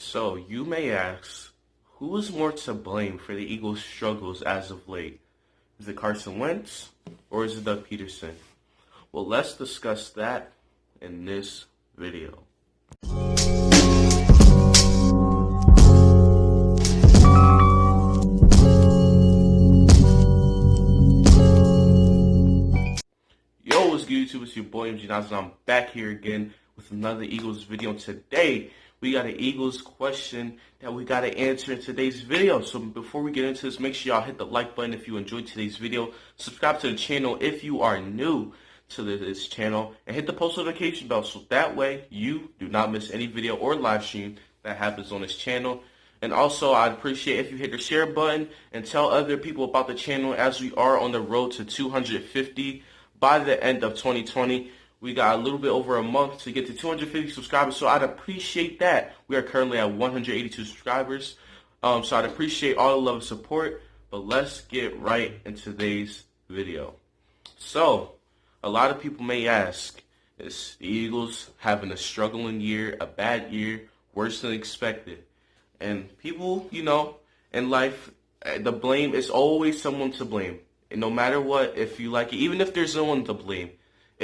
So you may ask, who is more to blame for the Eagles' struggles as of late? Is it Carson Wentz or is it Doug Pederson? Well, let's discuss that in this video. Yo, what's good YouTube? It's your boy MG Nas, and I'm back here again with another Eagles video. And today, we got an Eagles question that we got to answer in today's video. So before we get into this, make sure y'all hit the like button if you enjoyed today's video. Subscribe to the channel if you are new to this channel. And hit the post notification bell so that way you do not miss any video or live stream that happens on this channel. And also, I'd appreciate if you hit the share button and tell other people about the channel as we are on the road to 250 by the end of 2020. We got a little bit over a month to get to 250 subscribers, so I'd appreciate that. We are currently at 182 subscribers, so I'd appreciate all the love and support. But let's get right into today's video. So, a lot of people may ask, is the Eagles having a struggling year, a bad year, worse than expected? And people, in life, the blame is always someone to blame. And no matter what, if you like it, even if there's no one to blame,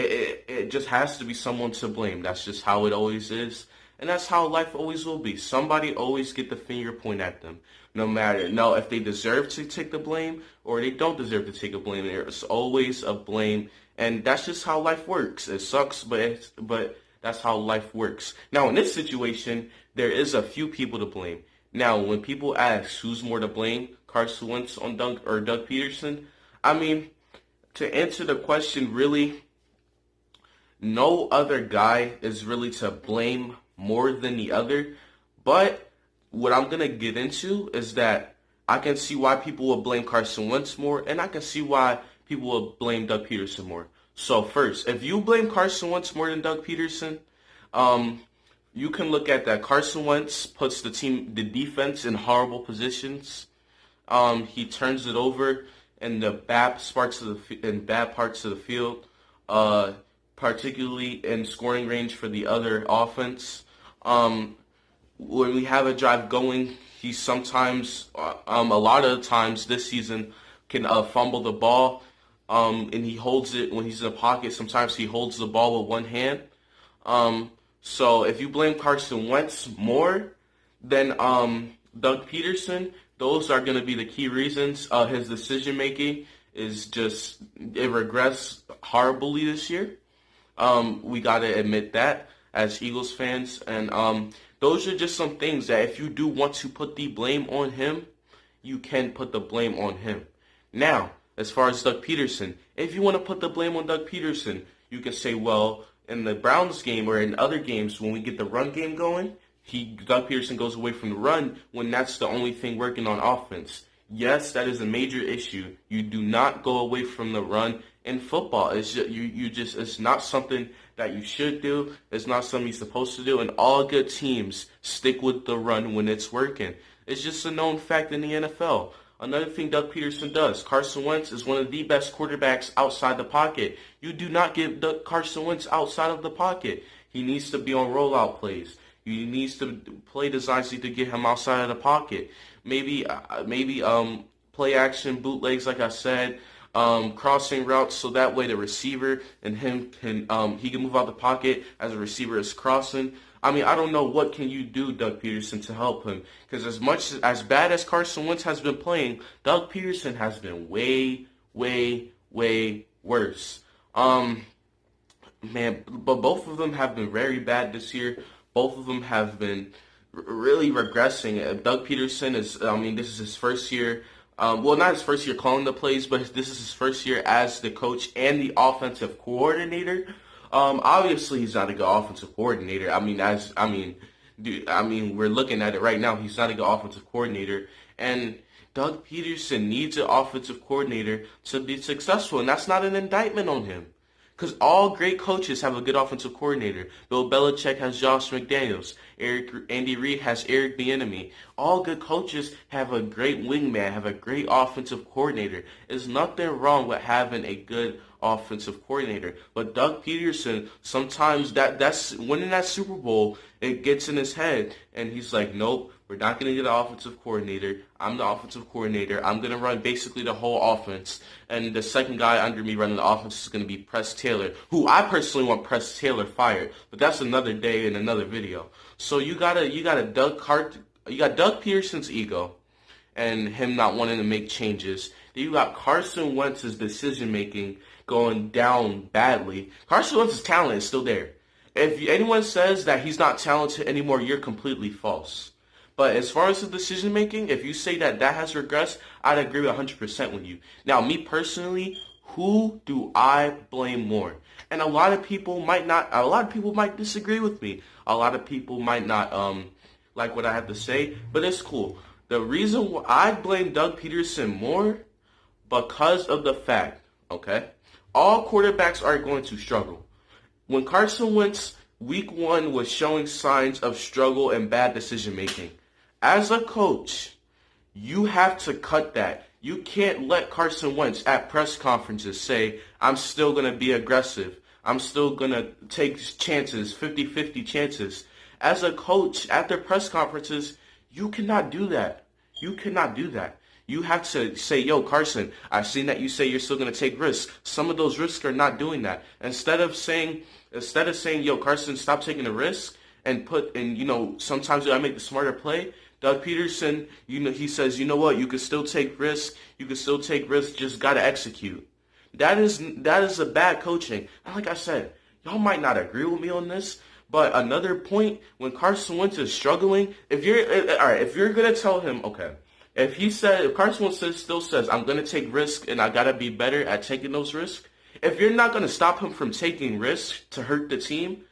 it just has to be someone to blame. That's just how it always is. And that's how life always will be. Somebody always get the finger point at them. No matter if they deserve to take the blame or they don't deserve to take a blame. There's always a blame. And that's just how life works. It sucks, but that's how life works. Now, in this situation, there is a few people to blame. Now, when people ask who's more to blame, Carson Wentz on Doug Pederson, to answer the question, really, no other guy is really to blame more than the other. But what I'm going to get into is that I can see why people will blame Carson Wentz more, and I can see why people will blame Doug Pederson more. So first, if you blame Carson Wentz more than Doug Pederson, you can look at that. Carson Wentz puts the defense in horrible positions. He turns it over in the bad parts of the field, particularly in scoring range for the other offense. When we have a drive going, he sometimes, a lot of the times this season, can fumble the ball, and he holds it when he's in the pocket. Sometimes he holds the ball with one hand. So if you blame Carson Wentz more than Doug Pederson, those are going to be the key reasons. His decision making is just, it regressed horribly this year. We got to admit that as Eagles fans. And those are just some things that if you do want to put the blame on him, you can put the blame on him. Now, as far as Doug Pederson, if you want to put the blame on Doug Pederson, you can say, well, in the Browns game or in other games when we get the run game going, Doug Pederson goes away from the run when that's the only thing working on offense. Yes, that is a major issue. You do not go away from the run in football. It's just, it's not something that you should do. It's not something you're supposed to do. And all good teams stick with the run when it's working. It's just a known fact in the NFL. Another thing Doug Pederson does, Carson Wentz is one of the best quarterbacks outside the pocket. You do not get Carson Wentz outside of the pocket. He needs to be on rollout plays. He needs to play designs to get him outside of the pocket. Maybe play action bootlegs, like I said, crossing routes, so that way the receiver and him he can move out the pocket as a receiver is crossing. I don't know what can you do, Doug Pederson, to help him, because as bad as Carson Wentz has been playing, Doug Pederson has been way, way, way worse. But both of them have been very bad this year. Both of them have been really regressing. Doug Pederson is, this is his first year. Not his first year calling the plays, but this is his first year as the coach and the offensive coordinator. Obviously, he's not a good offensive coordinator. We're looking at it right now. He's not a good offensive coordinator. And Doug Pederson needs an offensive coordinator to be successful, and that's not an indictment on him. Because all great coaches have a good offensive coordinator. Bill Belichick has Josh McDaniels. Andy Reid has Eric Bieniemy. All good coaches have a great wingman, have a great offensive coordinator. There's nothing wrong with having a good offensive coordinator. But Doug Pederson, sometimes that's winning that Super Bowl, it gets in his head, and he's like, nope, we're not going to get an offensive coordinator. I'm the offensive coordinator. I'm going to run basically the whole offense. And the second guy under me running the offense is going to be Press Taylor, who I personally want Press Taylor fired. But that's another day in another video. So you got Doug Peterson's ego and him not wanting to make changes. Then you got Carson Wentz's decision making going down badly. Carson Wentz's talent is still there. If anyone says that he's not talented anymore, you're completely false. But as far as the decision making, if you say that has regressed, I'd agree 100% with you. Now, me personally, who do I blame more? And a lot of people might disagree with me. A lot of people might not like what I have to say, but it's cool. The reason why I blame Doug Peterson more, because of the fact, okay, all quarterbacks are going to struggle. When Carson Wentz week 1 was showing signs of struggle and bad decision making, as a coach, you have to cut that. You can't let Carson Wentz at press conferences say, I'm still going to be aggressive. I'm still going to take chances, 50-50 chances. As a coach, at their press conferences, you cannot do that. You cannot do that. You have to say, yo, Carson, I've seen that you say you're still going to take risks. Some of those risks are not doing that. Instead of saying, yo, Carson, stop taking a risk and sometimes I make the smarter play. Doug Peterson, he says, you know what, you can still take risks. You can still take risks, just got to execute. That is a bad coaching. And like I said, y'all might not agree with me on this, but another point, when Carson Wentz is struggling, if you're going to tell him, okay, if Carson Wentz still says, I'm going to take risks and I got to be better at taking those risks, if you're not going to stop him from taking risks to hurt the team,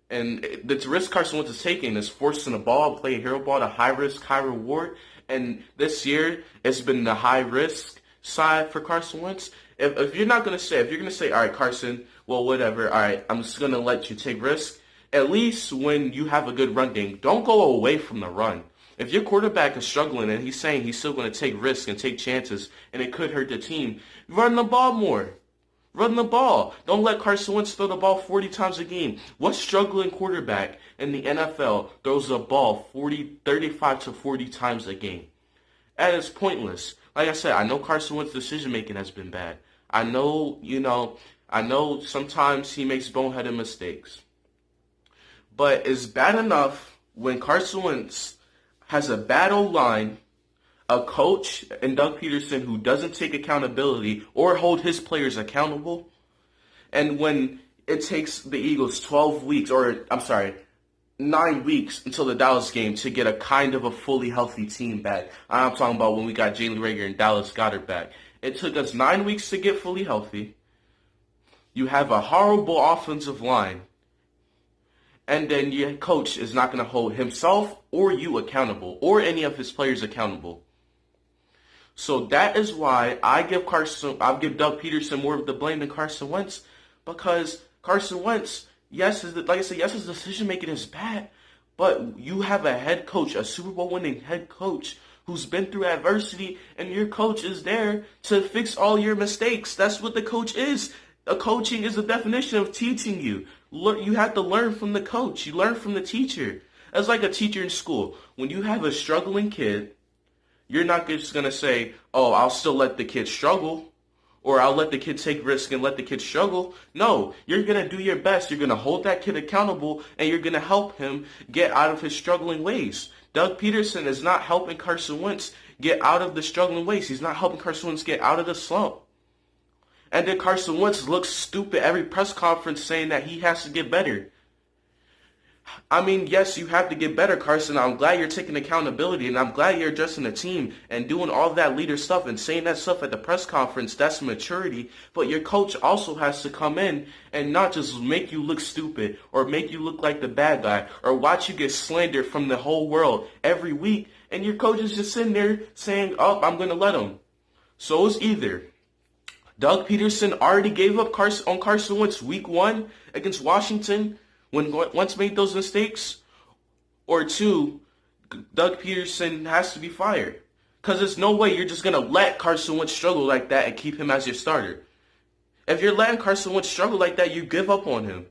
and the risk Carson Wentz is taking is forcing the ball, play a hero ball, the high risk, high reward. And this year, it's been the high risk side for Carson Wentz. If you're going to say, all right, Carson, well, whatever, all right, I'm just going to let you take risks. At least when you have a good run game, don't go away from the run. If your quarterback is struggling and he's saying he's still going to take risks and take chances and it could hurt the team, run the ball more. Run the ball. Don't let Carson Wentz throw the ball 40 times a game. What struggling quarterback in the NFL throws the ball 35 to 40 times a game? That is pointless. Like I said, I know Carson Wentz's decision-making has been bad. I know sometimes he makes boneheaded mistakes. But it's bad enough when Carson Wentz has a bad O-line, a coach and Doug Pederson who doesn't take accountability or hold his players accountable. And when it takes the Eagles 9 weeks until the Dallas game to get a kind of a fully healthy team back. I'm talking about when we got Jalen Reagor and Dallas Goedert back. It took us 9 weeks to get fully healthy. You have a horrible offensive line. And then your coach is not going to hold himself or you accountable or any of his players accountable. So that is why I give Doug Pederson more of the blame than Carson Wentz, because Carson Wentz, yes, his decision making is bad, but you have a head coach, a Super Bowl winning head coach who's been through adversity, and your coach is there to fix all your mistakes. That's what the coach is. Coaching is the definition of teaching you. You have to learn from the coach. You learn from the teacher. It's like a teacher in school. When you have a struggling kid, you're not just going to say, oh, I'll still let the kid struggle, or I'll let the kid take risk and let the kid struggle. No, you're going to do your best. You're going to hold that kid accountable, and you're going to help him get out of his struggling ways. Doug Pederson is not helping Carson Wentz get out of the struggling ways. He's not helping Carson Wentz get out of the slump. And then Carson Wentz looks stupid every press conference saying that he has to get better. I mean, yes, you have to get better, Carson. I'm glad you're taking accountability, and I'm glad you're addressing the team and doing all that leader stuff and saying that stuff at the press conference. That's maturity. But your coach also has to come in and not just make you look stupid or make you look like the bad guy or watch you get slandered from the whole world every week. And your coach is just sitting there saying, oh, I'm going to let him. So it's either Doug Pederson already gave up on Carson Wentz week 1 against Washington when Wentz made those mistakes, Or two, Doug Pederson has to be fired. Because there's no way you're just going to let Carson Wentz struggle like that and keep him as your starter. If you're letting Carson Wentz struggle like that, you give up on him.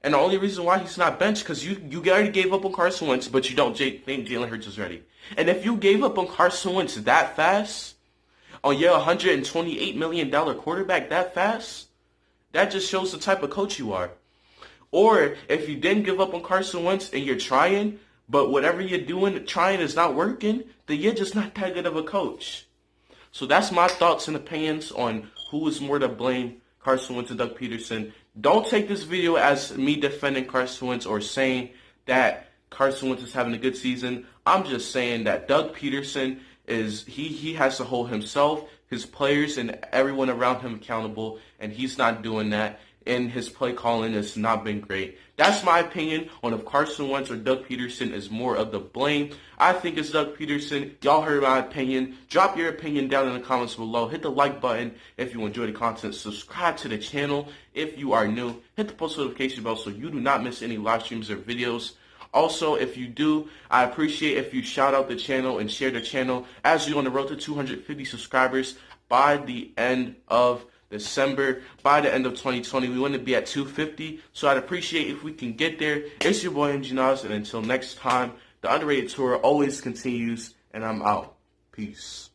And the only reason why he's not benched because you already gave up on Carson Wentz, but you don't think Jalen Hurts is ready. And if you gave up on Carson Wentz that fast, on your $128 million quarterback that fast, that just shows the type of coach you are. Or if you didn't give up on Carson Wentz and you're trying, but whatever you're doing, trying is not working, then you're just not that good of a coach. So that's my thoughts and opinions on who is more to blame, Carson Wentz and Doug Pederson. Don't take this video as me defending Carson Wentz or saying that Carson Wentz is having a good season. I'm just saying that Doug Pederson he has to hold himself, his players, and everyone around him accountable, and he's not doing that. And his play calling has not been great. That's my opinion on if Carson Wentz or Doug Pederson is more of the blame. I think it's Doug Pederson. Y'all heard my opinion. Drop your opinion down in the comments below. Hit the like button if you enjoy the content. Subscribe to the channel if you are new. Hit the post notification bell so you do not miss any live streams or videos. Also, if you do, I appreciate if you shout out the channel and share the channel as you're on the road to 250 subscribers by the end of December. By the end of 2020, we want to be at 250, so I'd appreciate if we can get there. It's your boy MG Nas, and until next time, the underrated tour always continues, and I'm out. Peace.